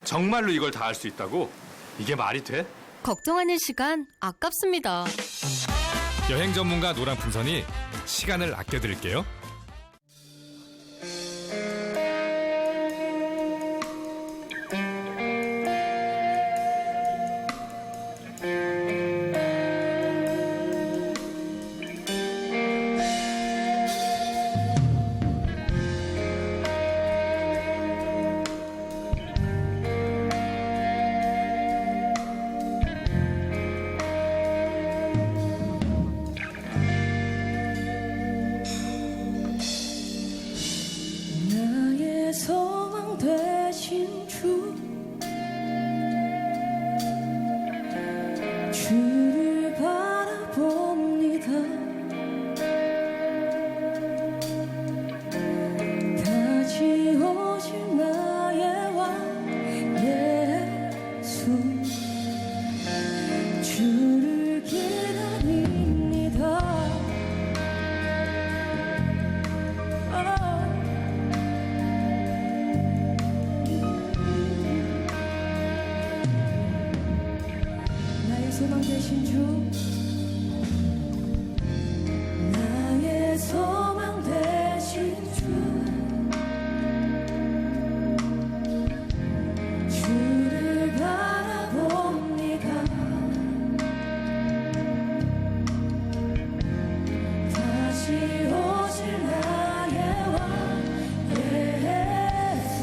정말로 이걸 다 할 수 있다고? 이게 말이 돼? 걱정하는 시간 아깝습니다. 여행 전문가 노랑풍선이 시간을 아껴드릴게요. 나의 소망 되신 주를 바라봅니다. 다시 오실 나의 왕 예수, 주를 기다립니다. 나의 소망 되신 주, 나의 소망 되신 주를 바라봅니다. 다시 오실 나의 왕 예수,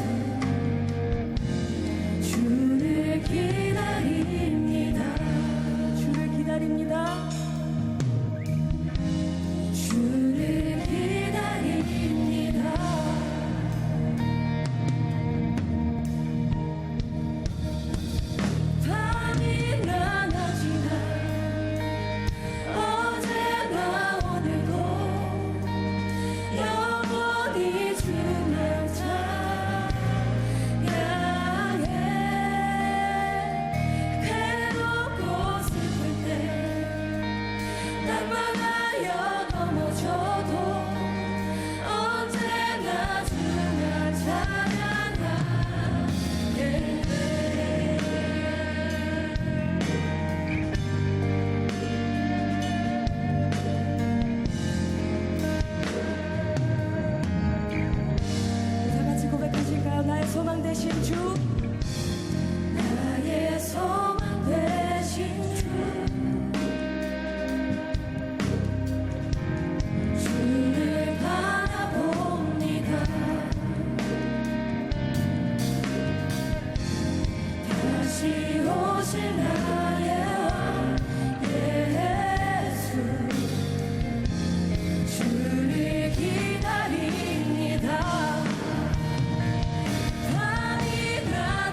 주를 기다립니다. 주를 기다립니다. 주를 기다립니다. 밤이나 낮이나 어제나 오늘도 영원히 주만 찬양해. 괴롭고 슬플 때 낙망하여 넘어져도 언제나 주만 찬양하네. 다 같이 고백하실까요? 나의 소망 되신 주, 나의 소망 되신 주를 바라봅니다. 다시 오실 나의 왕 예수, 주를 기다립니다. 밤이나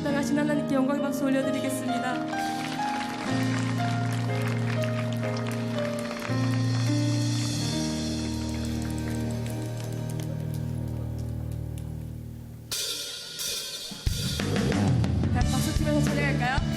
합당하신 하나님께 영광의 박수 올려드리겠습니다. 박수 치면서 찬양할까요?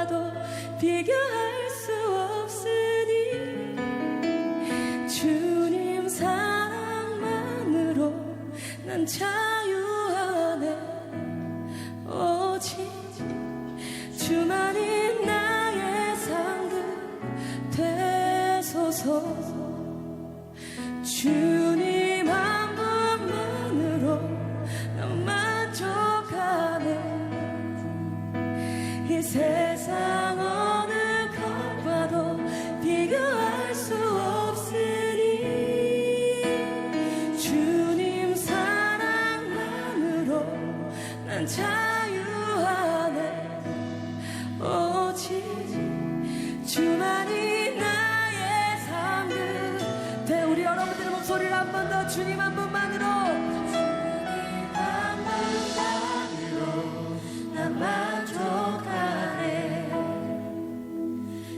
것과도 비교할 수 없으니 주님 사랑만으로 난 자유 안에 오직 주만이 나의 상급 되소서. 주님 한 분만으로 난 만족하네. 이 세상 어느 것과도 비교할 수 없으니 주님 사랑만으로 난 자유 안에 오직 주만이 나의 상급 돼. 우리 여러분들의 목소리를 한 번 더 주님 한 분만으로 난 만족하네.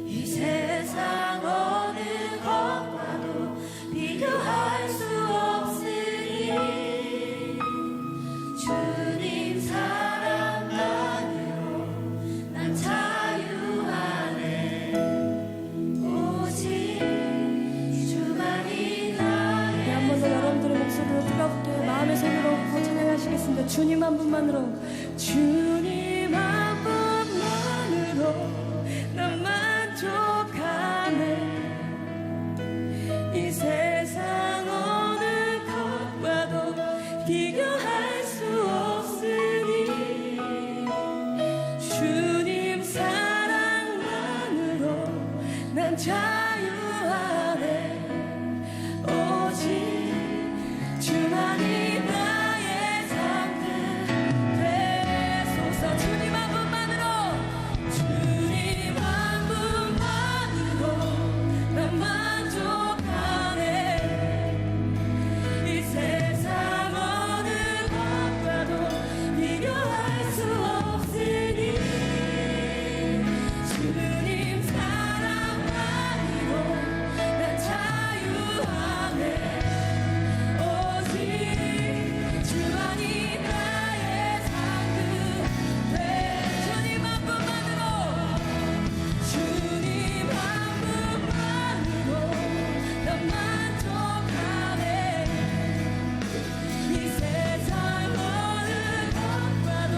이 세상 어느 것과도 비교할 수 없으니 주님 사랑만으로 난 자유 안에 오직 주만이 나의. 한 번 더 여러분들의 목소리로 뜨겁게 마음의 손으로 찬양하시겠습니다. 주님 한 분만으로 주님 한 분만으로 난 만족하네. 이 세상 어느 것과도 비교할 수 없으니 주님 사랑만으로 난 자유 안에 오직 주만이 나의 상급 되소서. 주님 한 분만으로 주님 한 분만으로 난 만족하네. 이 세상 어느 것과도 비교할 수 없으니 주님 사랑만으로 난 자유 안에 오직 주만이 나의 상급 돼. 주님 한 분만으로 주님 한 분만으로 난 만족하네. 이 세상 어느 것과도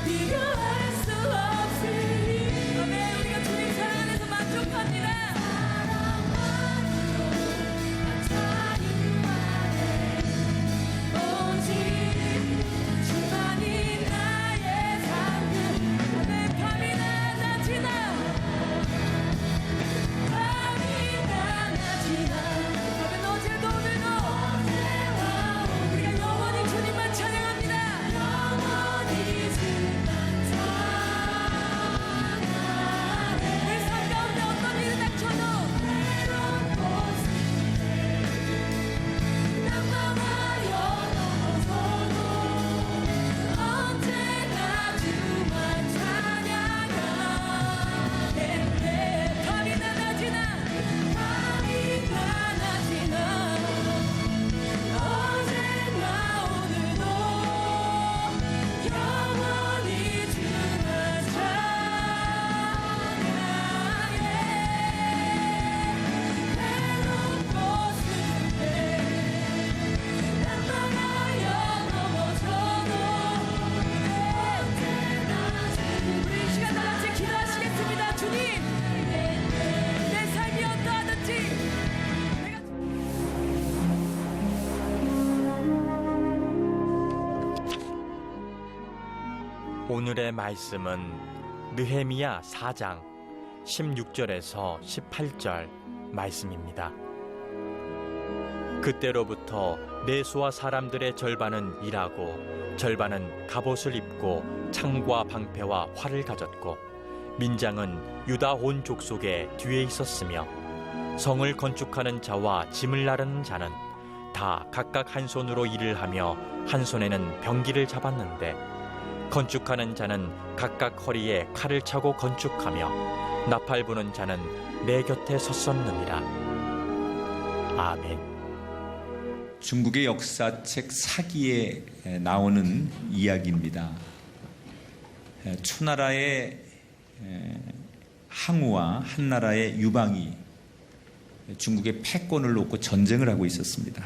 비교할 수 없으니 아멘. 우리가 주님 사랑 안에서 만족합니다. 사랑만으로 난 자유 안에 오직 주만이 나의 상급. 아멘. 밤이나 낮이나 밤이나 낮이나 아멘. 어제도 오늘도 우리가 영원히 주님만 찬양합니다. 영원히 주님만 찬양하네. 내 삶 가운데 어떤 일이 닥쳐도 외로운 곳에 난망하여 넘어져도 언제나 주만 찬양하네. 밤이나 낮이나 밤이나 낮이나 어제나 오늘도 영원히 주만 찬양해. 외로운 곳에 난망하여 넘어져도 언제나 우리 이 시간 다 같이 기도하시겠습니다. 주님 내 삶이 어떠하든지 내가 오늘의 말씀은 느헤미야 4장 16절에서 18절 말씀입니다. 그때로부터 내수와 사람들의 절반은 일하고 절반은 갑옷을 입고 창과 방패와 활을 가졌고 민장은 유다 온 족속에 뒤에 있었으며 성을 건축하는 자와 짐을 나르는 자는 다 각각 한 손으로 일을 하며 한 손에는 병기를 잡았는데 건축하는 자는 각각 허리에 칼을 차고 건축하며 나팔 부는 자는 내 곁에 섰었느니라. 아멘. 중국의 역사책 사기에 나오는 이야기입니다. 초나라의 항우와 한나라의 유방이 중국의 패권을 놓고 전쟁을 하고 있었습니다.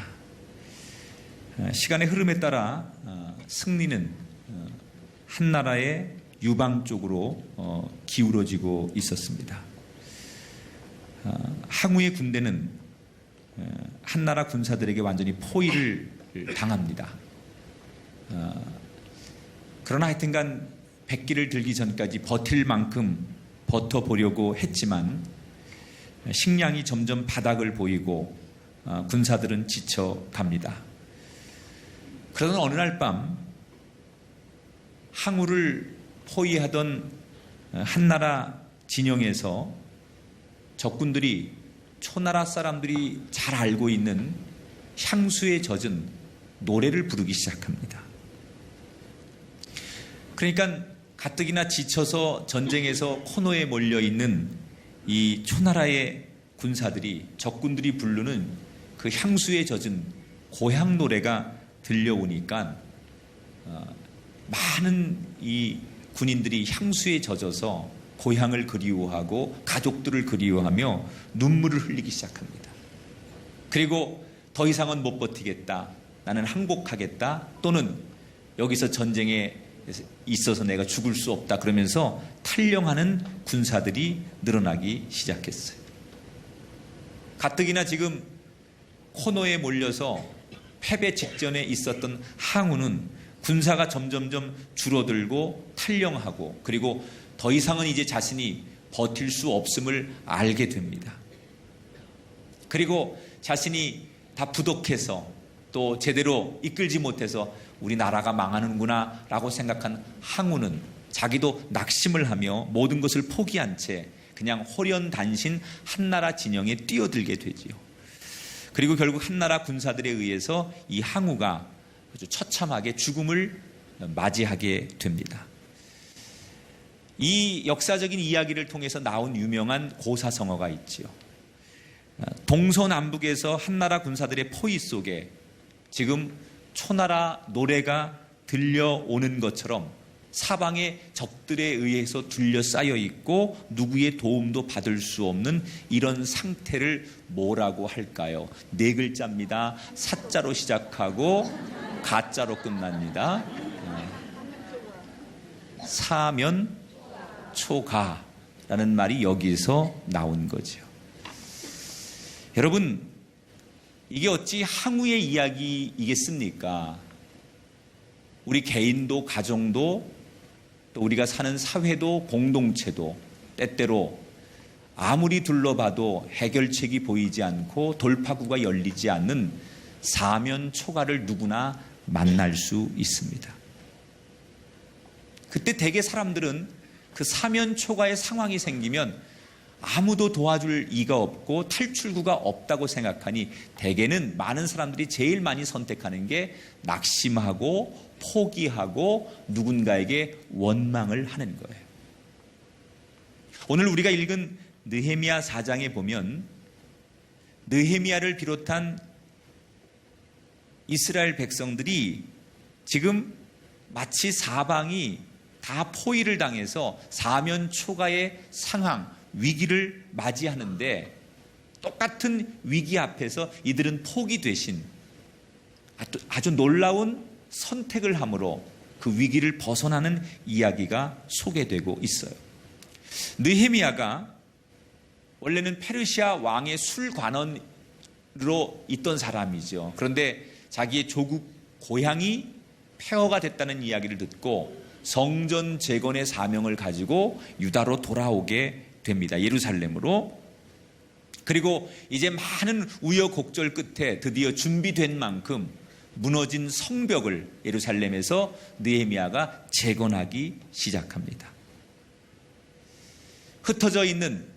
시간의 흐름에 따라 승리는 한나라의 유방 쪽으로 기울어지고 있었습니다. 항우의 군대는 한나라 군사들에게 완전히 포위를 당합니다. 그러나 하여튼간 백기를 들기 전까지 버틸 만큼 버텨보려고 했지만 식량이 점점 바닥을 보이고 군사들은 지쳐갑니다. 그러던 어느 날 밤 항우를 포위하던 한나라 진영에서 적군들이 초나라 사람들이 잘 알고 있는 향수에 젖은 노래를 부르기 시작합니다. 그러니까 가뜩이나 지쳐서 전쟁에서 코너에 몰려있는 이 초나라의 군사들이 적군들이 부르는 그 향수에 젖은 고향 노래가 들려오니까 많은 이 군인들이 향수에 젖어서 고향을 그리워하고 가족들을 그리워하며 눈물을 흘리기 시작합니다. 그리고 더 이상은 못 버티겠다, 나는 항복하겠다, 또는 여기서 전쟁에 있어서 내가 죽을 수 없다, 그러면서 탈영하는 군사들이 늘어나기 시작했어요. 가뜩이나 지금 코너에 몰려서 패배 직전에 있었던 항우는 군사가 점점점 줄어들고 탈영하고, 그리고 더 이상은 이제 자신이 버틸 수 없음을 알게 됩니다. 그리고 자신이 다 부족해서 또 제대로 이끌지 못해서 우리 나라가 망하는구나 라고 생각한 항우는 자기도 낙심을 하며 모든 것을 포기한 채 그냥 호련단신 한나라 진영에 뛰어들게 되지요. 그리고 결국 한나라 군사들에 의해서 이 항우가 아주 처참하게 죽음을 맞이하게 됩니다. 이 역사적인 이야기를 통해서 나온 유명한 고사성어가 있지요. 동서남북에서 한나라 군사들의 포위 속에 지금 초나라 노래가 들려오는 것처럼 사방의 적들에 의해서 둘러싸여 있고 누구의 도움도 받을 수 없는 이런 상태를 뭐라고 할까요? 네 글자입니다. 사자로 시작하고 가자로 끝납니다. 사면초가라는 말이 여기서 나온 거죠. 여러분, 이게 어찌 항우의 이야기이겠습니까? 우리 개인도 가정도 또 우리가 사는 사회도 공동체도 때때로 아무리 둘러봐도 해결책이 보이지 않고 돌파구가 열리지 않는 사면초가를 누구나 만날 수 있습니다. 그때 대개 사람들은 그 사면초가의 상황이 생기면 아무도 도와줄 이가 없고 탈출구가 없다고 생각하니 대개는 많은 사람들이 제일 많이 선택하는 게 낙심하고 포기하고 누군가에게 원망을 하는 거예요. 오늘 우리가 읽은 느헤미야 4장에 보면 느헤미야를 비롯한 이스라엘 백성들이 지금 마치 사방이 다 포위를 당해서 사면초가의 상황, 위기를 맞이하는데 똑같은 위기 앞에서 이들은 포기 대신 아주 놀라운 선택을 함으로 그 위기를 벗어나는 이야기가 소개되고 있어요. 느헤미야가 원래는 페르시아 왕의 술관원으로 있던 사람이죠. 그런데 자기의 조국 고향이 폐허가 됐다는 이야기를 듣고 성전 재건의 사명을 가지고 유다로 돌아오게 됩니다. 예루살렘으로. 그리고 이제 많은 우여곡절 끝에 드디어 준비된 만큼 무너진 성벽을 예루살렘에서 느헤미야가 재건하기 시작합니다. 흩어져 있는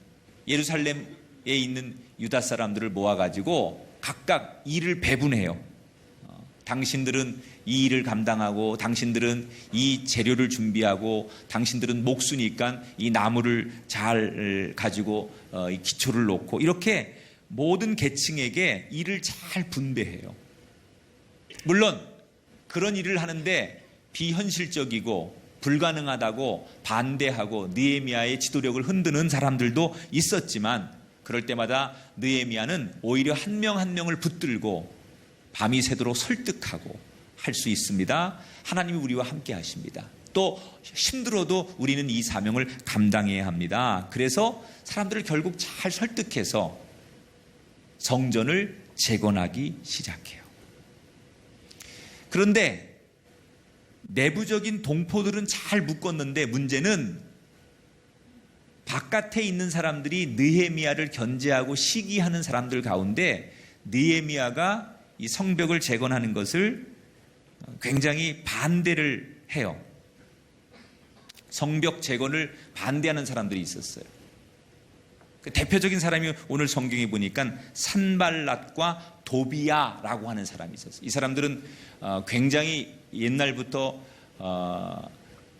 예루살렘에 있는 유다 사람들을 모아가지고 각각 일을 배분해요. 당신들은 이 일을 감당하고, 당신들은 이 재료를 준비하고, 당신들은 목수니까 이 나무를 잘 가지고 이 기초를 놓고, 이렇게 모든 계층에게 일을 잘 분배해요. 물론 그런 일을 하는데 비현실적이고 불가능하다고 반대하고 느헤미야의 지도력을 흔드는 사람들도 있었지만 그럴 때마다 느헤미야는 오히려 한 명 한 명을 붙들고 밤이 새도록 설득하고 할 수 있습니다. 하나님이 우리와 함께 하십니다. 또 힘들어도 우리는 이 사명을 감당해야 합니다. 그래서 사람들을 결국 잘 설득해서 성전을 재건하기 시작해요. 그런데 내부적인 동포들은 잘 묶었는데 문제는 바깥에 있는 사람들이 느헤미야를 견제하고 시기하는 사람들 가운데 느헤미야가 이 성벽을 재건하는 것을 굉장히 반대를 해요. 성벽 재건을 반대하는 사람들이 있었어요. 그 대표적인 사람이 오늘 성경에 보니까 산발랏과 도비야라고 하는 사람이 있었어요. 이 사람들은 굉장히 옛날부터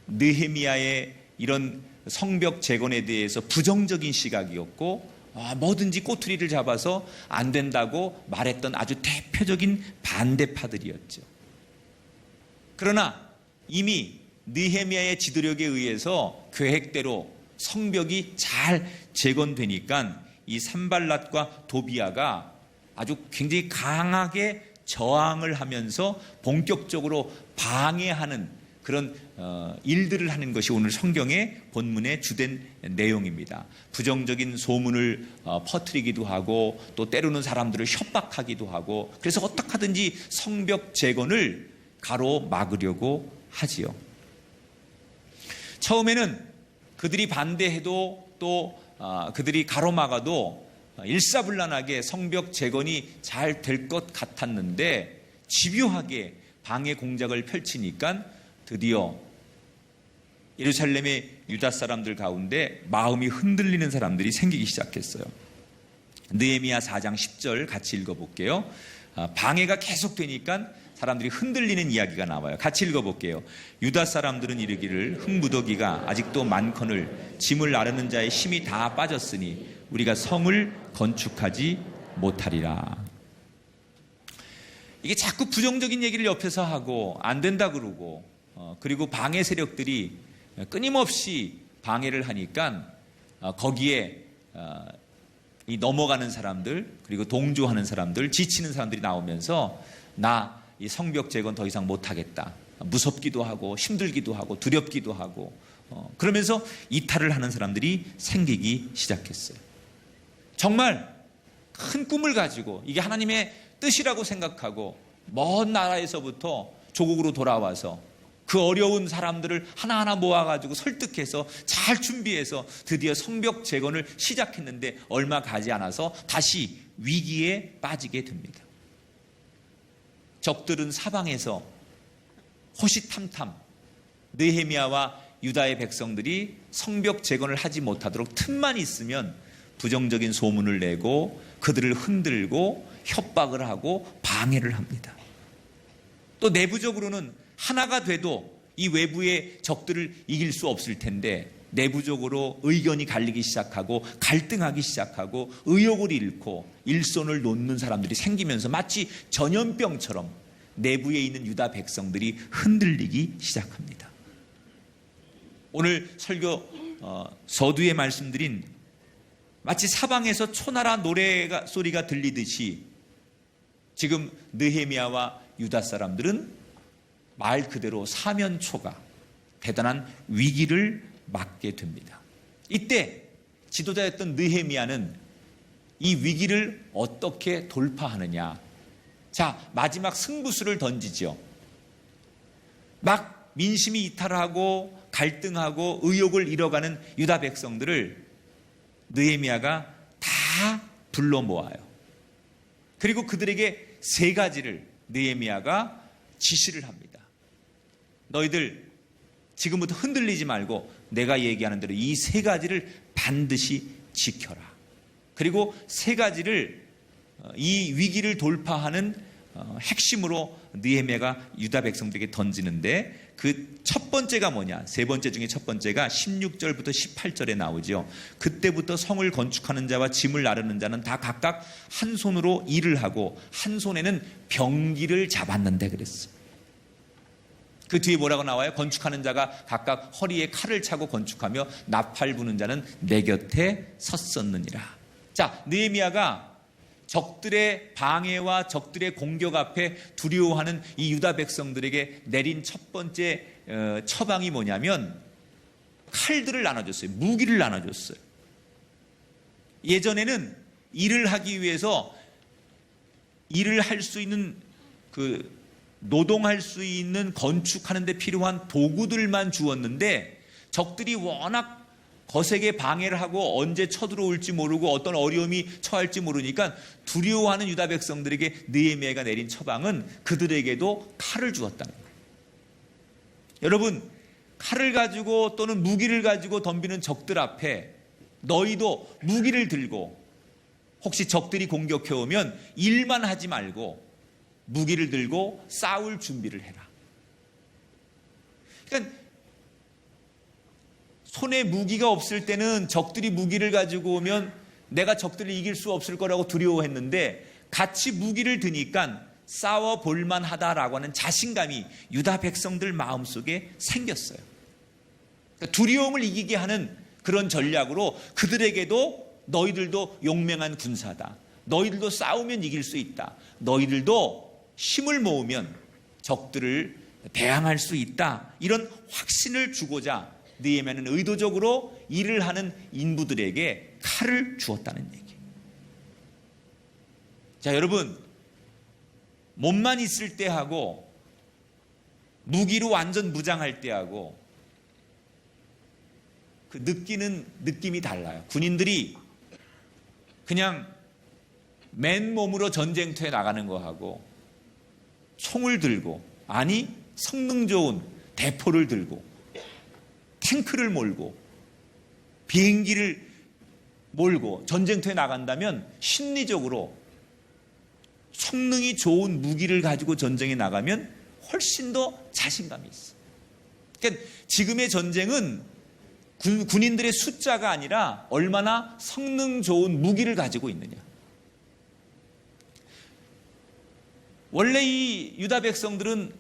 느헤미야의 이런 성벽 재건에 대해서 부정적인 시각이었고 뭐든지 꼬투리를 잡아서 안 된다고 말했던 아주 대표적인 반대파들이었죠. 그러나 이미 느헤미야의 지도력에 의해서 계획대로 성벽이 잘 재건되니까 이 산발랏과 도비야가 아주 굉장히 강하게 저항을 하면서 본격적으로 방해하는 그런 일들을 하는 것이 오늘 성경의 본문의 주된 내용입니다. 부정적인 소문을 퍼뜨리기도 하고 또 때로는 사람들을 협박하기도 하고 그래서 어떻게 하든지 성벽 재건을 가로막으려고 하지요. 처음에는 그들이 반대해도 또 그들이 가로막아도 일사불란하게 성벽 재건이 잘 될 것 같았는데 집요하게 방해 공작을 펼치니까 드디어 예루살렘의 유다 사람들 가운데 마음이 흔들리는 사람들이 생기기 시작했어요. 느헤미야 4장 10절 같이 읽어볼게요. 방해가 계속되니까 사람들이 흔들리는 이야기가 나와요. 같이 읽어볼게요. 유다 사람들은 이르기를 흥부더기가 아직도 많거늘 짐을 나르는 자의 힘이 다 빠졌으니 우리가 성을 건축하지 못하리라. 이게 자꾸 부정적인 얘기를 옆에서 하고 안 된다 그러고 그리고 방해 세력들이 끊임없이 방해를 하니까 거기에 이 넘어가는 사람들 그리고 동조하는 사람들 지치는 사람들이 나오면서 나 이 성벽 재건 더 이상 못하겠다. 무섭기도 하고 힘들기도 하고 두렵기도 하고 그러면서 이탈을 하는 사람들이 생기기 시작했어요. 정말 큰 꿈을 가지고 이게 하나님의 뜻이라고 생각하고 먼 나라에서부터 조국으로 돌아와서 그 어려운 사람들을 하나하나 모아가지고 설득해서 잘 준비해서 드디어 성벽 재건을 시작했는데 얼마 가지 않아서 다시 위기에 빠지게 됩니다. 적들은 사방에서 호시탐탐 느헤미야와 유다의 백성들이 성벽 재건을 하지 못하도록 틈만 있으면 부정적인 소문을 내고 그들을 흔들고 협박을 하고 방해를 합니다. 또 내부적으로는 하나가 돼도 이 외부의 적들을 이길 수 없을 텐데 내부적으로 의견이 갈리기 시작하고 갈등하기 시작하고 의욕을 잃고 일손을 놓는 사람들이 생기면서 마치 전염병처럼 내부에 있는 유다 백성들이 흔들리기 시작합니다. 오늘 설교 서두에 말씀드린 마치 사방에서 초나라 노래 소리가 들리듯이 지금 느헤미야와 유다 사람들은 말 그대로 사면초가 대단한 위기를 맞게 됩니다. 이때 지도자였던 느헤미야는 이 위기를 어떻게 돌파하느냐. 자, 마지막 승부수를 던지죠. 막 민심이 이탈하고 갈등하고 의욕을 잃어가는 유다 백성들을 느헤미야가 다 불러 모아요. 그리고 그들에게 세 가지를 느헤미야가 지시를 합니다. 너희들 지금부터 흔들리지 말고 내가 얘기하는 대로 이 세 가지를 반드시 지켜라. 그리고 세 가지를 이 위기를 돌파하는 핵심으로 느헤미야가 유다 백성들에게 던지는데 그 첫 번째가 뭐냐? 세 번째 중에 첫 번째가 16절부터 18절에 나오죠. 그때부터 성을 건축하는 자와 짐을 나르는 자는 다 각각 한 손으로 일을 하고 한 손에는 병기를 잡았는데 그랬어요. 그 뒤에 뭐라고 나와요? 건축하는 자가 각각 허리에 칼을 차고 건축하며 나팔 부는 자는 내 곁에 섰었느니라. 자, 느헤미야가 적들의 방해와 적들의 공격 앞에 두려워하는 이 유다 백성들에게 내린 첫 번째 처방이 뭐냐면 칼들을 나눠줬어요. 무기를 나눠줬어요. 예전에는 일을 하기 위해서 일을 할 수 있는 노동할 수 있는 건축하는 데 필요한 도구들만 주었는데 적들이 워낙 거세게 방해를 하고 언제 쳐들어올지 모르고 어떤 어려움이 처할지 모르니까 두려워하는 유다 백성들에게 느헤미야가 내린 처방은 그들에게도 칼을 주었다는 거예요. 여러분, 칼을 가지고 또는 무기를 가지고 덤비는 적들 앞에 너희도 무기를 들고 혹시 적들이 공격해 오면 일만 하지 말고 무기를 들고 싸울 준비를 해라. 그러니까 손에 무기가 없을 때는 적들이 무기를 가지고 오면 내가 적들을 이길 수 없을 거라고 두려워했는데 같이 무기를 드니까 싸워볼 만하다라고 하는 자신감이 유다 백성들 마음속에 생겼어요. 그러니까 두려움을 이기게 하는 그런 전략으로 그들에게도 너희들도 용맹한 군사다. 너희들도 싸우면 이길 수 있다. 너희들도 힘을 모으면 적들을 대항할 수 있다. 이런 확신을 주고자 느헤미야는 의도적으로 일을 하는 인부들에게 칼을 주었다는 얘기예요. 자, 여러분, 몸만 있을 때 하고 무기로 완전 무장할 때 하고 그 느끼는 느낌이 달라요. 군인들이 그냥 맨몸으로 전쟁터에 나가는 거하고 총을 들고, 아니 성능 좋은 대포를 들고 탱크를 몰고 비행기를 몰고 전쟁터에 나간다면 심리적으로 성능이 좋은 무기를 가지고 전쟁에 나가면 훨씬 더 자신감이 있어요. 그러니까 지금의 전쟁은 군인들의 숫자가 아니라 얼마나 성능 좋은 무기를 가지고 있느냐. 원래 이 유다 백성들은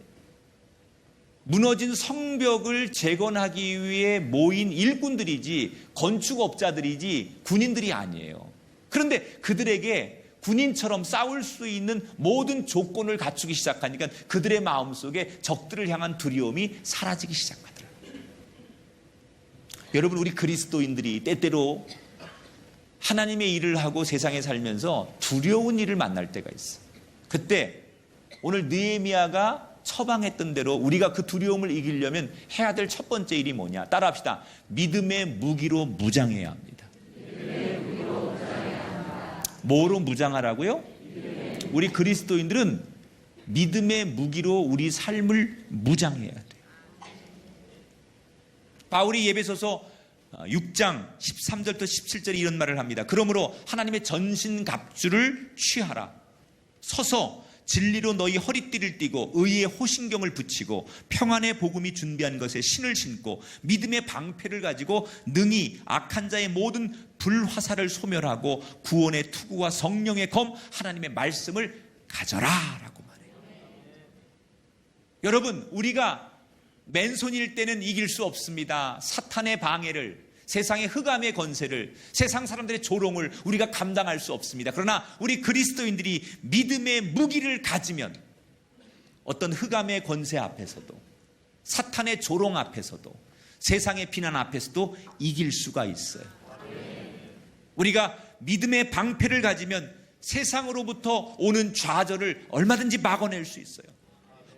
무너진 성벽을 재건하기 위해 모인 일꾼들이지 건축업자들이지 군인들이 아니에요. 그런데 그들에게 군인처럼 싸울 수 있는 모든 조건을 갖추기 시작하니까 그들의 마음속에 적들을 향한 두려움이 사라지기 시작하더라고요. 여러분, 우리 그리스도인들이 때때로 하나님의 일을 하고 세상에 살면서 두려운 일을 만날 때가 있어요. 그때 오늘 느헤미야가 처방했던 대로 우리가 그 두려움을 이기려면 해야 될 첫 번째 일이 뭐냐? 따라합시다. 믿음의 무기로 무장해야 합니다. 뭐로 무장하라고요? 우리 그리스도인들은 믿음의 무기로 우리 삶을 무장해야 돼요. 바울이 예배소서 6장 13절부터 17절에 이런 말을 합니다. 그러므로 하나님의 전신갑주를 취하라. 서서 진리로 너희 허리띠를 띠고 의의 호신경을 붙이고 평안의 복음이 준비한 것에 신을 신고 믿음의 방패를 가지고 능히 악한 자의 모든 불화살을 소멸하고 구원의 투구와 성령의 검 하나님의 말씀을 가져라 라고 말해요. 여러분, 우리가 맨손일 때는 이길 수 없습니다. 사탄의 방해를, 세상의 흑암의 건세를, 세상 사람들의 조롱을 우리가 감당할 수 없습니다. 그러나 우리 그리스도인들이 믿음의 무기를 가지면 어떤 흑암의 권세 앞에서도, 사탄의 조롱 앞에서도, 세상의 비난 앞에서도 이길 수가 있어요. 우리가 믿음의 방패를 가지면 세상으로부터 오는 좌절을 얼마든지 막아낼 수 있어요.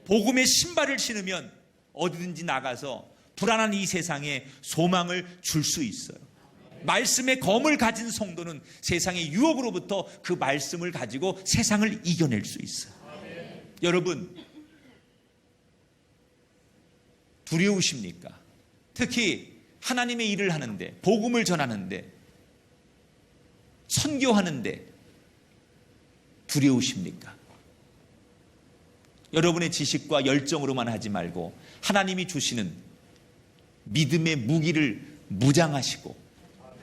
복음의 신발을 신으면 어디든지 나가서 불안한 이 세상에 소망을 줄 수 있어요. 말씀의 검을 가진 성도는 세상의 유혹으로부터 그 말씀을 가지고 세상을 이겨낼 수 있어요. 여러분, 두려우십니까? 특히 하나님의 일을 하는데, 복음을 전하는데, 선교하는데 두려우십니까? 여러분의 지식과 열정으로만 하지 말고 하나님이 주시는 믿음의 무기를 무장하시고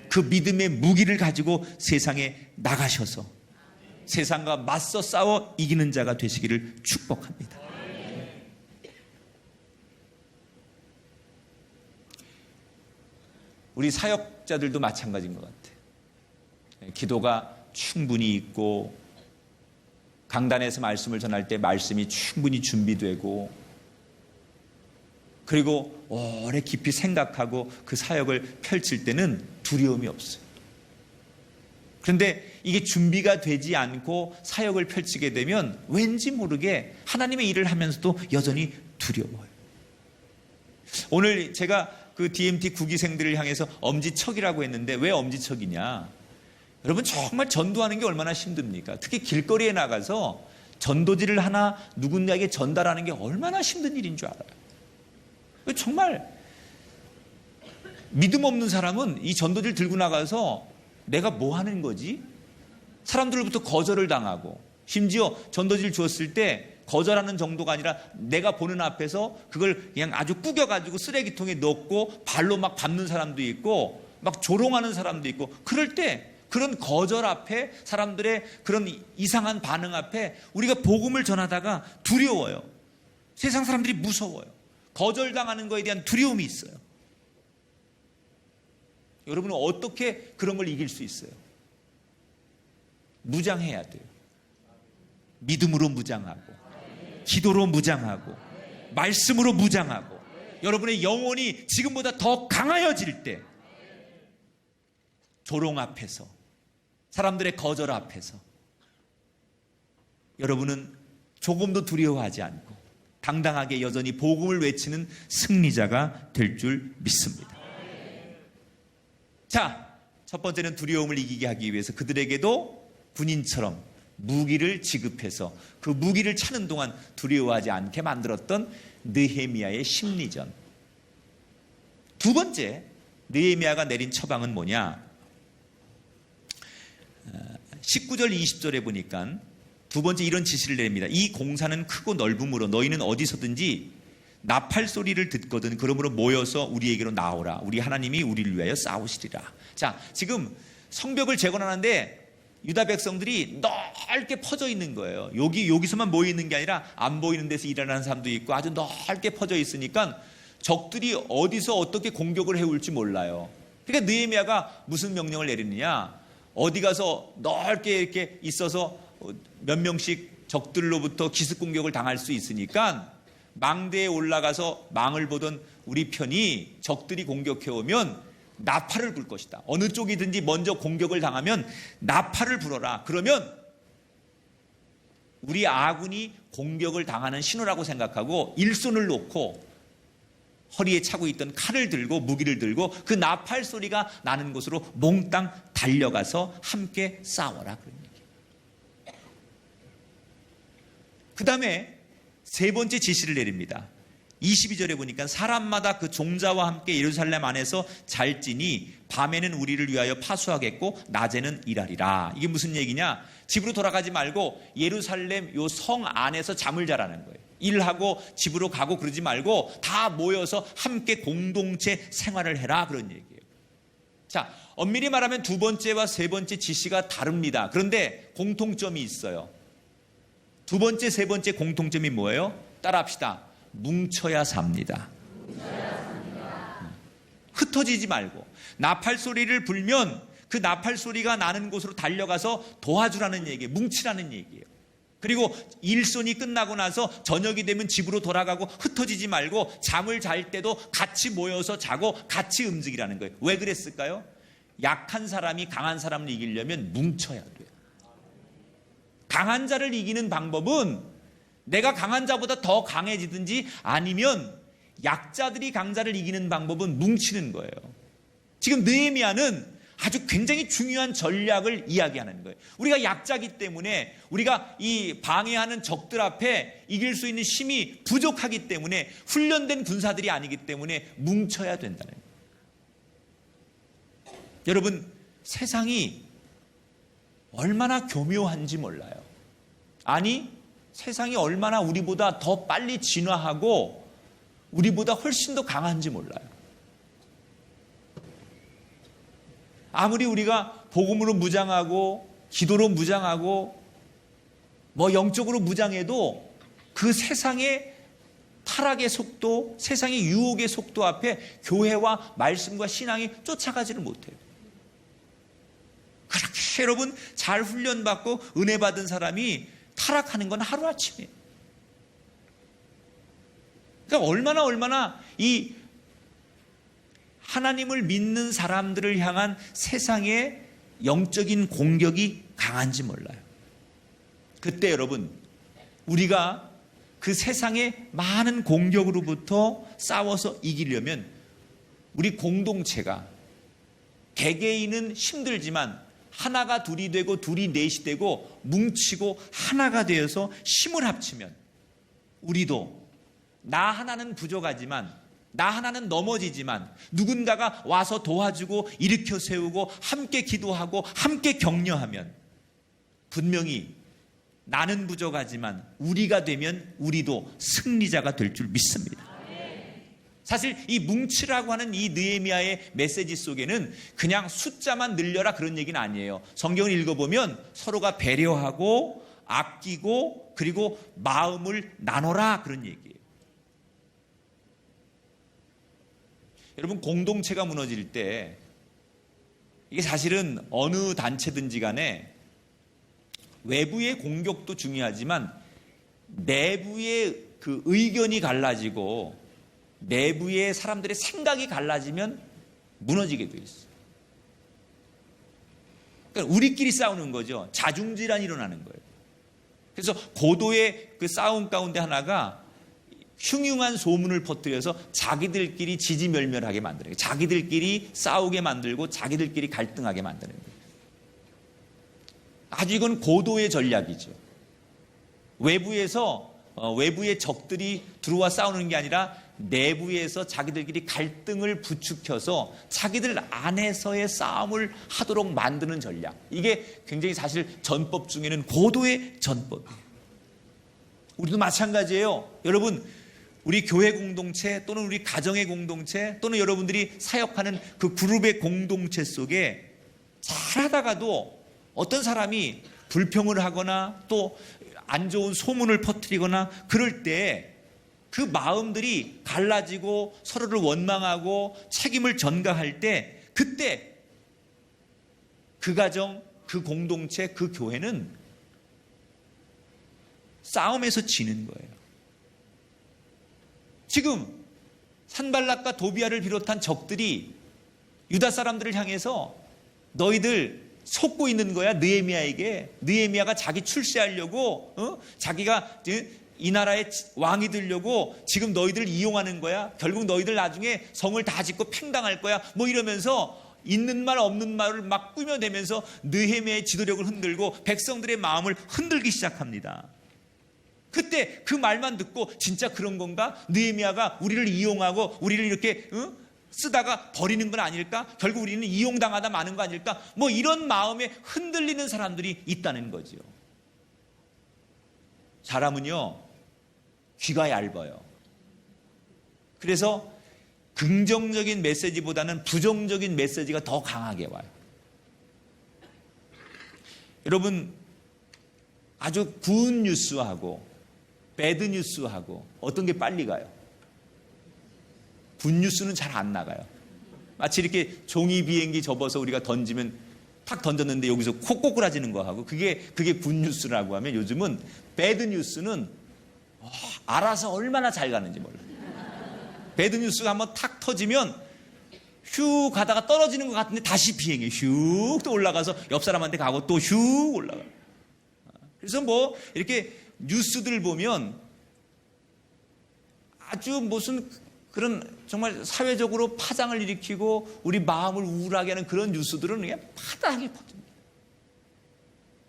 그 믿음의 무기를 가지고 세상에 나가셔서 세상과 맞서 싸워 이기는 자가 되시기를 축복합니다. 우리 사역자들도 마찬가지인 것 같아요. 기도가 충분히 있고 강단에서 말씀을 전할 때 말씀이 충분히 준비되고 그리고 오래 깊이 생각하고 그 사역을 펼칠 때는 두려움이 없어요. 그런데 이게 준비가 되지 않고 사역을 펼치게 되면 왠지 모르게 하나님의 일을 하면서도 여전히 두려워요. 오늘 제가 그 DMT 구기생들을 향해서 엄지척이라고 했는데 왜 엄지척이냐? 여러분 정말 전도하는 게 얼마나 힘듭니까? 특히 길거리에 나가서 전도지를 하나 누군가에게 전달하는 게 얼마나 힘든 일인 줄 알아요. 정말 믿음 없는 사람은 이 전도지를 들고 나가서 내가 뭐 하는 거지? 사람들로부터 거절을 당하고 심지어 전도지를 주었을 때 거절하는 정도가 아니라 내가 보는 앞에서 그걸 그냥 아주 구겨가지고 쓰레기통에 넣고 발로 막 밟는 사람도 있고 막 조롱하는 사람도 있고 그럴 때 그런 거절 앞에 사람들의 그런 이상한 반응 앞에 우리가 복음을 전하다가 두려워요. 세상 사람들이 무서워요. 거절당하는 거에 대한 두려움이 있어요. 여러분은 어떻게 그런 걸 이길 수 있어요? 무장해야 돼요. 믿음으로 무장하고 기도로 무장하고 말씀으로 무장하고 여러분의 영혼이 지금보다 더 강하여질 때 조롱 앞에서 사람들의 거절 앞에서 여러분은 조금도 두려워하지 않고 당당하게 여전히 복음을 외치는 승리자가 될 줄 믿습니다. 자, 첫 번째는 두려움을 이기게 하기 위해서 그들에게도 군인처럼 무기를 지급해서 그 무기를 차는 동안 두려워하지 않게 만들었던 느헤미야의 심리전. 두 번째, 느헤미야가 내린 처방은 뭐냐? 19절 20절에 보니까 두 번째 이런 지시를 내립니다. 이 공사는 크고 넓음으로 너희는 어디서든지 나팔 소리를 듣거든 그러므로 모여서 우리에게로 나오라. 우리 하나님이 우리를 위하여 싸우시리라. 자, 지금 성벽을 재건하는데 유다 백성들이 넓게 퍼져 있는 거예요. 여기서만 모여 있는 게 아니라 안 보이는 데서 일하는 사람도 있고 아주 넓게 퍼져 있으니까 적들이 어디서 어떻게 공격을 해올지 몰라요. 그러니까 느헤미야가 무슨 명령을 내리느냐? 어디 가서 넓게 이렇게 있어서 몇 명씩 적들로부터 기습 공격을 당할 수 있으니까 망대에 올라가서 망을 보던 우리 편이 적들이 공격해 오면 나팔을 불 것이다. 어느 쪽이든지 먼저 공격을 당하면 나팔을 불어라. 그러면 우리 아군이 공격을 당하는 신호라고 생각하고 일손을 놓고 허리에 차고 있던 칼을 들고 무기를 들고 그 나팔 소리가 나는 곳으로 몽땅 달려가서 함께 싸워라. 그런 얘기예요. 그 다음에 세 번째 지시를 내립니다. 22절에 보니까 사람마다 그 종자와 함께 예루살렘 안에서 잘 지니 밤에는 우리를 위하여 파수하겠고 낮에는 일하리라. 이게 무슨 얘기냐? 집으로 돌아가지 말고 예루살렘 요 성 안에서 잠을 자라는 거예요. 일하고 집으로 가고 그러지 말고 다 모여서 함께 공동체 생활을 해라. 그런 얘기예요. 자, 엄밀히 말하면 두 번째와 세 번째 지시가 다릅니다. 그런데 공통점이 있어요. 두 번째, 세 번째 공통점이 뭐예요? 따라합시다. 뭉쳐야 삽니다. 흩어지지 말고 나팔 소리를 불면 그 나팔 소리가 나는 곳으로 달려가서 도와주라는 얘기예요. 뭉치라는 얘기예요. 그리고 일손이 끝나고 나서 저녁이 되면 집으로 돌아가고 흩어지지 말고 잠을 잘 때도 같이 모여서 자고 같이 움직이라는 거예요. 왜 그랬을까요? 약한 사람이 강한 사람을 이기려면 뭉쳐야 돼요. 강한 자를 이기는 방법은 내가 강한 자보다 더 강해지든지 아니면 약자들이 강자를 이기는 방법은 뭉치는 거예요. 지금 느헤미야는 아주 굉장히 중요한 전략을 이야기하는 거예요. 우리가 약자기 때문에 우리가 이 방해하는 적들 앞에 이길 수 있는 힘이 부족하기 때문에 훈련된 군사들이 아니기 때문에 뭉쳐야 된다는 거예요. 여러분, 세상이 얼마나 교묘한지 몰라요. 아니, 세상이 얼마나 우리보다 더 빨리 진화하고 우리보다 훨씬 더 강한지 몰라요. 아무리 우리가 복음으로 무장하고 기도로 무장하고 뭐 영적으로 무장해도 그 세상에 타락의 속도, 세상의 유혹의 속도 앞에 교회와 말씀과 신앙이 쫓아가지를 못해요. 그렇게 여러분 잘 훈련받고 은혜 받은 사람이 타락하는 건 하루아침이에요. 그러니까 얼마나 이 하나님을 믿는 사람들을 향한 세상의 영적인 공격이 강한지 몰라요. 그때 여러분, 우리가 그 세상의 많은 공격으로부터 싸워서 이기려면 우리 공동체가, 개개인은 힘들지만 하나가 둘이 되고 둘이 넷이 되고 뭉치고 하나가 되어서 힘을 합치면 우리도 나 하나는 부족하지만, 나 하나는 넘어지지만 누군가가 와서 도와주고 일으켜 세우고 함께 기도하고 함께 격려하면 분명히 나는 부족하지만 우리가 되면 우리도 승리자가 될 줄 믿습니다. 사실 이 뭉치라고 하는 이 느헤미야의 메시지 속에는 그냥 숫자만 늘려라 그런 얘기는 아니에요. 성경을 읽어보면 서로가 배려하고 아끼고 그리고 마음을 나눠라 그런 얘기예요. 여러분, 공동체가 무너질 때 이게 사실은 어느 단체든지 간에 외부의 공격도 중요하지만 내부의 그 의견이 갈라지고 내부의 사람들의 생각이 갈라지면 무너지게 돼 있어요. 그러니까 우리끼리 싸우는 거죠. 자중질환이 일어나는 거예요. 그래서 고도의 그 싸움 가운데 하나가 흉흉한 소문을 퍼뜨려서 자기들끼리 지지멸멸하게 만드는 거예요. 자기들끼리 싸우게 만들고 자기들끼리 갈등하게 만드는 거예요. 아주 이건 고도의 전략이죠. 외부의 적들이 들어와 싸우는 게 아니라 내부에서 자기들끼리 갈등을 부추겨서 자기들 안에서의 싸움을 하도록 만드는 전략. 이게 굉장히 사실 전법 중에는 고도의 전법이에요. 우리도 마찬가지예요. 여러분, 우리 교회 공동체 또는 우리 가정의 공동체 또는 여러분들이 사역하는 그 그룹의 공동체 속에 잘하다가도 어떤 사람이 불평을 하거나 또 안 좋은 소문을 퍼뜨리거나 그럴 때 그 마음들이 갈라지고 서로를 원망하고 책임을 전가할 때 그때 그 가정, 그 공동체, 그 교회는 싸움에서 지는 거예요. 지금 산발락과 도비아를 비롯한 적들이 유다 사람들을 향해서 너희들 속고 있는 거야. 느헤미야가 자기 출세하려고 자기가 이 나라의 왕이 되려고 지금 너희들을 이용하는 거야. 결국 너희들 나중에 성을 다 짓고 팽당할 거야. 뭐 이러면서 있는 말 없는 말을 막 꾸며대면서 느헤미야의 지도력을 흔들고 백성들의 마음을 흔들기 시작합니다. 그때 그 말만 듣고 진짜 그런 건가? 느헤미야가 우리를 이용하고 우리를 이렇게 쓰다가 버리는 건 아닐까? 결국 우리는 이용당하다 마는 거 아닐까? 뭐 이런 마음에 흔들리는 사람들이 있다는 거죠. 사람은요, 귀가 얇아요. 그래서 긍정적인 메시지보다는 부정적인 메시지가 더 강하게 와요. 여러분, 아주 굿 뉴스하고 배드 뉴스하고 어떤 게 빨리 가요? 굿 뉴스는 잘 안 나가요. 마치 이렇게 종이 비행기 접어서 우리가 던지면 탁 던졌는데 여기서 코 꼬꾸라지는 거하고 그게 굿 뉴스라고 하면 요즘은 배드 뉴스는 알아서 얼마나 잘 가는지 몰라요. 배드 뉴스가 한번 탁 터지면 휴 가다가 떨어지는 것 같은데 다시 비행해 휴 또 올라가서 옆 사람한테 가고 또 휴 올라가요. 그래서 뭐 이렇게 뉴스들을 보면 아주 무슨 그런 정말 사회적으로 파장을 일으키고 우리 마음을 우울하게 하는 그런 뉴스들은 그냥 파다하게 퍼집니다.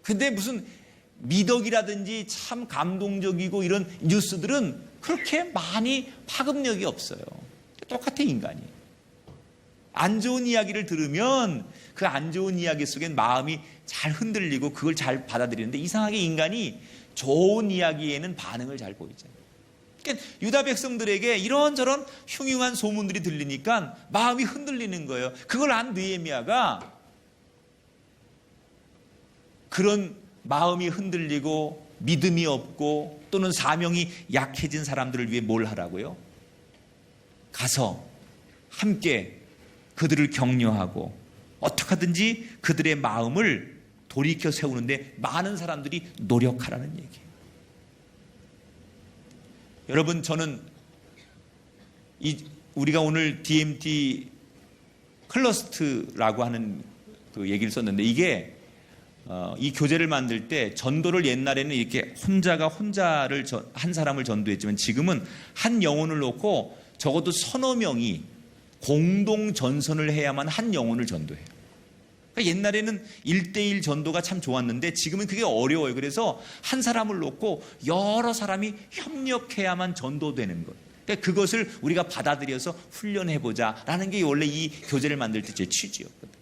근데 무슨 미덕이라든지 참 감동적이고 이런 뉴스들은 그렇게 많이 파급력이 없어요. 똑같아, 인간이. 안 좋은 이야기를 들으면 그 안 좋은 이야기 속엔 마음이 잘 흔들리고 그걸 잘 받아들이는데 이상하게 인간이 좋은 이야기에는 반응을 잘 보이잖아요. 그러니까 유다 백성들에게 이런저런 흉흉한 소문들이 들리니까 마음이 흔들리는 거예요. 그걸 안 느헤미야가 그런 마음이 흔들리고 믿음이 없고 또는 사명이 약해진 사람들을 위해 뭘 하라고요? 가서 함께 그들을 격려하고 어떻게 하든지 그들의 마음을 돌이켜 세우는데 많은 사람들이 노력하라는 얘기예요. 여러분, 저는 우리가 오늘 DMT 클러스트라고 하는 그 얘기를 썼는데, 이게 이 교재를 만들 때 전도를 옛날에는 이렇게 혼자를 한 사람을 전도했지만 지금은 한 영혼을 놓고 적어도 서너 명이 공동 전선을 해야만 한 영혼을 전도해요. 그러니까 옛날에는 1대1 전도가 참 좋았는데 지금은 그게 어려워요. 그래서 한 사람을 놓고 여러 사람이 협력해야만 전도되는 것. 그러니까 그것을 우리가 받아들여서 훈련해보자라는 게 원래 이 교재를 만들 때 제 취지였거든요.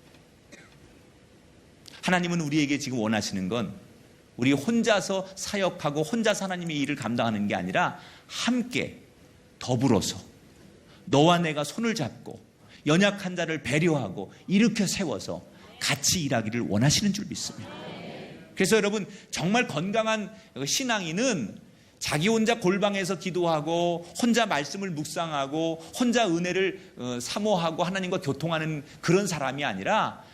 하나님은 우리에게 지금 원하시는 건 우리 혼자서 사역하고 혼자서 하나님의 일을 감당하는 게 아니라 함께 더불어서 너와 내가 손을 잡고 연약한 자를 배려하고 일으켜 세워서 같이 일하기를 원하시는 줄 믿습니다. 그래서 여러분, 정말 건강한 신앙인은 자기 혼자 골방에서 기도하고 혼자 말씀을 묵상하고 혼자 은혜를 사모하고 하나님과 교통하는 그런 사람이 아니라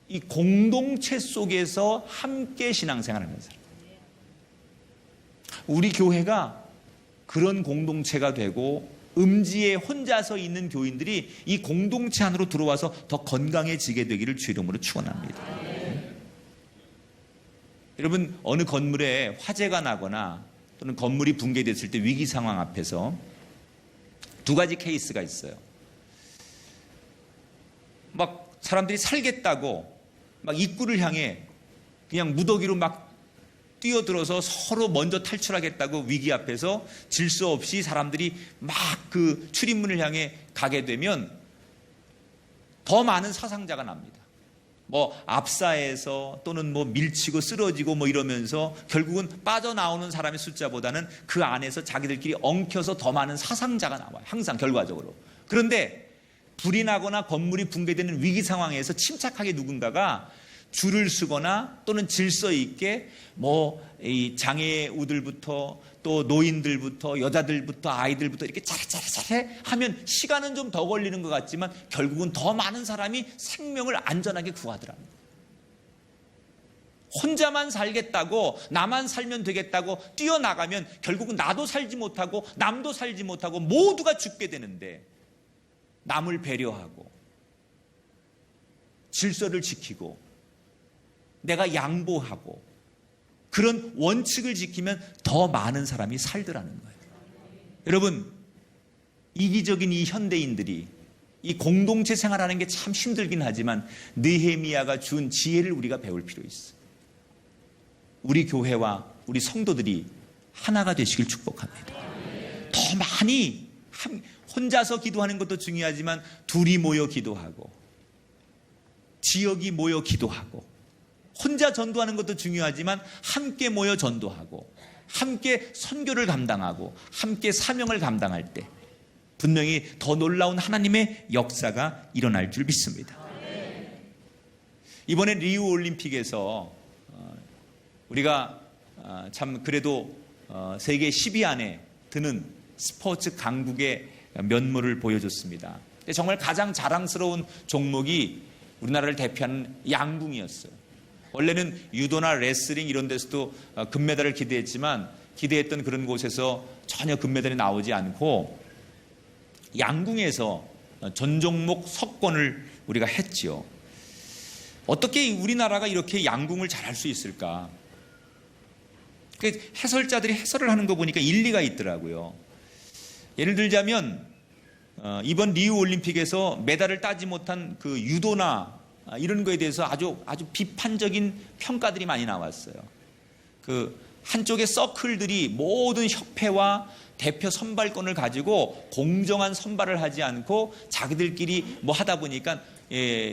이 공동체 속에서 함께 신앙생활하는 사람. 우리 교회가 그런 공동체가 되고 음지에 혼자서 있는 교인들이 이 공동체 안으로 들어와서 더 건강해지게 되기를 주 이름으로 축원합니다. 여러분, 어느 건물에 화재가 나거나 또는 건물이 붕괴됐을 때 위기 상황 앞에서 두 가지 케이스가 있어요. 막 사람들이 살겠다고 막 입구를 향해 그냥 무더기로 막 뛰어들어서 서로 먼저 탈출하겠다고 위기 앞에서 질서 없이 사람들이 막 그 출입문을 향해 가게 되면 더 많은 사상자가 납니다. 뭐 압사해서 또는 뭐 밀치고 쓰러지고 뭐 이러면서 결국은 빠져나오는 사람의 숫자보다는 그 안에서 자기들끼리 엉켜서 더 많은 사상자가 나와요. 항상 결과적으로. 그런데 불이 나거나 건물이 붕괴되는 위기 상황에서 침착하게 누군가가 줄을 서거나 또는 질서 있게 뭐 이 장애우들부터 또 노인들부터 여자들부터 아이들부터 이렇게 차례차례 하면 시간은 좀 더 걸리는 것 같지만 결국은 더 많은 사람이 생명을 안전하게 구하더랍니다. 혼자만 살겠다고 나만 살면 되겠다고 뛰어나가면 결국은 나도 살지 못하고 남도 살지 못하고 모두가 죽게 되는데, 남을 배려하고 질서를 지키고 내가 양보하고 그런 원칙을 지키면 더 많은 사람이 살더라는 거예요. 여러분, 이기적인 이 현대인들이 이 공동체 생활하는 게 참 힘들긴 하지만 느헤미야가 준 지혜를 우리가 배울 필요 있어요. 우리 교회와 우리 성도들이 하나가 되시길 축복합니다. 더 많이 혼자서 기도하는 것도 중요하지만 둘이 모여 기도하고 지역이 모여 기도하고 혼자 전도하는 것도 중요하지만 함께 모여 전도하고 함께 선교를 감당하고 함께 사명을 감당할 때 분명히 더 놀라운 하나님의 역사가 일어날 줄 믿습니다. 이번에 리우 올림픽에서 우리가 참 그래도 세계 10위 안에 드는 스포츠 강국의 면모를 보여줬습니다. 정말 가장 자랑스러운 종목이 우리나라를 대표하는 양궁이었어요. 원래는 유도나 레슬링 이런 데서도 금메달을 기대했지만 기대했던 그런 곳에서 전혀 금메달이 나오지 않고 양궁에서 전 종목 석권을 우리가 했지요. 어떻게 우리나라가 이렇게 양궁을 잘할 수 있을까? 해설자들이 해설을 하는 거 보니까 일리가 있더라고요. 예를 들자면 이번 리우 올림픽에서 메달을 따지 못한 그 유도나 이런 거에 대해서 아주 비판적인 평가들이 많이 나왔어요. 그 한쪽의 서클들이 모든 협회와 대표 선발권을 가지고 공정한 선발을 하지 않고 자기들끼리 뭐 하다 보니까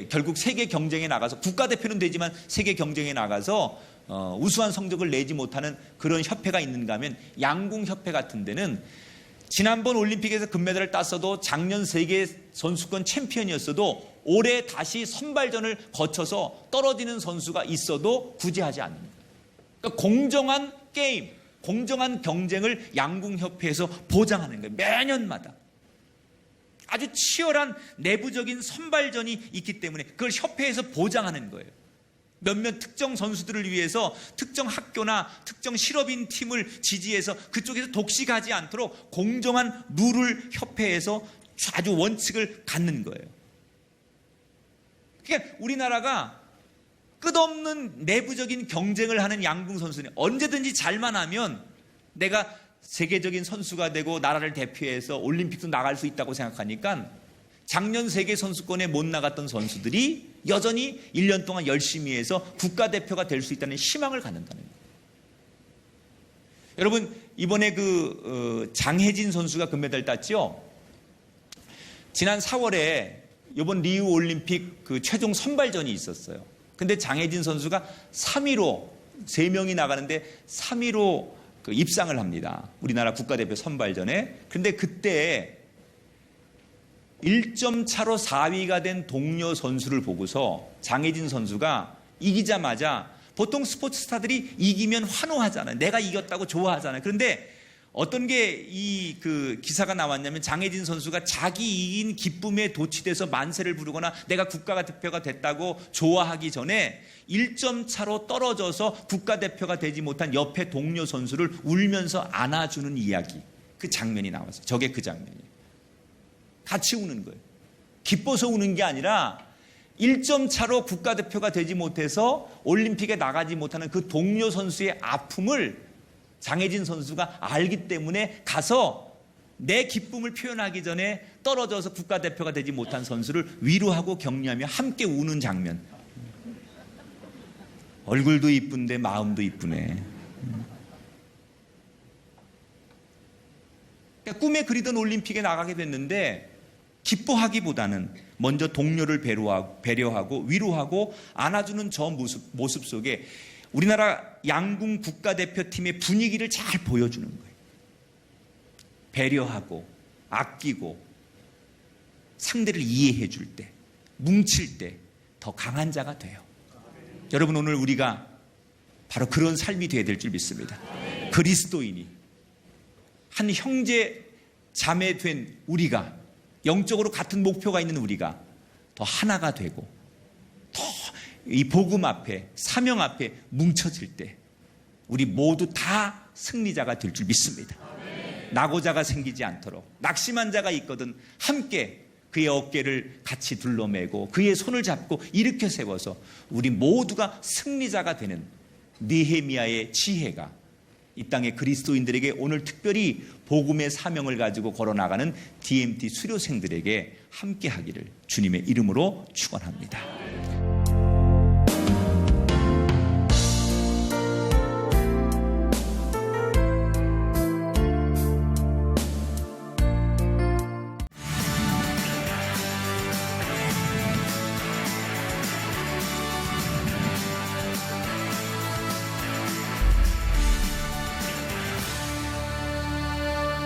결국 세계 경쟁에 나가서 국가대표는 되지만 세계 경쟁에 나가서 우수한 성적을 내지 못하는 그런 협회가 있는가 하면 양궁협회 같은 데는 지난번 올림픽에서 금메달을 땄어도 작년 세계 선수권 챔피언이었어도 올해 다시 선발전을 거쳐서 떨어지는 선수가 있어도 구제하지 않는 거예요. 그러니까 공정한 게임, 공정한 경쟁을 양궁협회에서 보장하는 거예요. 매년마다. 아주 치열한 내부적인 선발전이 있기 때문에 그걸 협회에서 보장하는 거예요. 몇몇 특정 선수들을 위해서 특정 학교나 특정 실업인 팀을 지지해서 그쪽에서 독식하지 않도록 공정한 룰을 협회에서 아주 원칙을 갖는 거예요. 그러니까 우리나라가 끝없는 내부적인 경쟁을 하는 양궁 선수는 언제든지 잘만 하면 내가 세계적인 선수가 되고 나라를 대표해서 올림픽도 나갈 수 있다고 생각하니까 작년 세계 선수권에 못 나갔던 선수들이 여전히 1년 동안 열심히 해서 국가대표가 될 수 있다는 희망을 갖는다는 거예요. 여러분, 이번에 장혜진 선수가 금메달 땄죠? 지난 4월에 이번 리우 올림픽 최종 선발전이 있었어요. 근데 장혜진 선수가 3위로 3명이 나가는데 3위로 입상을 합니다. 우리나라 국가대표 선발전에. 그런데 그때 1점 차로 4위가 된 동료 선수를 보고서 장혜진 선수가 이기자마자 보통 스포츠 스타들이 이기면 환호하잖아요. 내가 이겼다고 좋아하잖아요. 그런데 어떤 게 기사가 나왔냐면 장혜진 선수가 자기 이긴 기쁨에 도취돼서 만세를 부르거나 내가 국가대표가 됐다고 좋아하기 전에 1점 차로 떨어져서 국가대표가 되지 못한 옆에 동료 선수를 울면서 안아주는 이야기. 그 장면이 나왔어요. 저게 그 장면이에요. 같이 우는 거예요. 기뻐서 우는 게 아니라 1점 차로 국가대표가 되지 못해서 올림픽에 나가지 못하는 그 동료 선수의 아픔을 장혜진 선수가 알기 때문에 가서 내 기쁨을 표현하기 전에 떨어져서 국가대표가 되지 못한 선수를 위로하고 격려하며 함께 우는 장면. 얼굴도 이쁜데 마음도 이쁘네. 그러니까 꿈에 그리던 올림픽에 나가게 됐는데 기뻐하기보다는 먼저 동료를 배려하고 위로하고 안아주는 저 모습 속에 우리나라 양궁 국가대표팀의 분위기를 잘 보여주는 거예요. 배려하고 아끼고 상대를 이해해 줄 때, 뭉칠 때 더 강한 자가 돼요. 여러분, 오늘 우리가 바로 그런 삶이 되어야 될 줄 믿습니다. 그리스도인이 한 형제 자매 된 우리가, 영적으로 같은 목표가 있는 우리가 더 하나가 되고 더 이 복음 앞에, 사명 앞에 뭉쳐질 때 우리 모두 다 승리자가 될 줄 믿습니다. 낙오자가 생기지 않도록, 낙심한 자가 있거든 함께 그의 어깨를 같이 둘러매고 그의 손을 잡고 일으켜 세워서 우리 모두가 승리자가 되는 느헤미야의 지혜가 이 땅의 그리스도인들에게 오늘 특별히 복음의 사명을 가지고 걸어나가는 DMT 수료생들에게 함께 하기를 주님의 이름으로 축원합니다.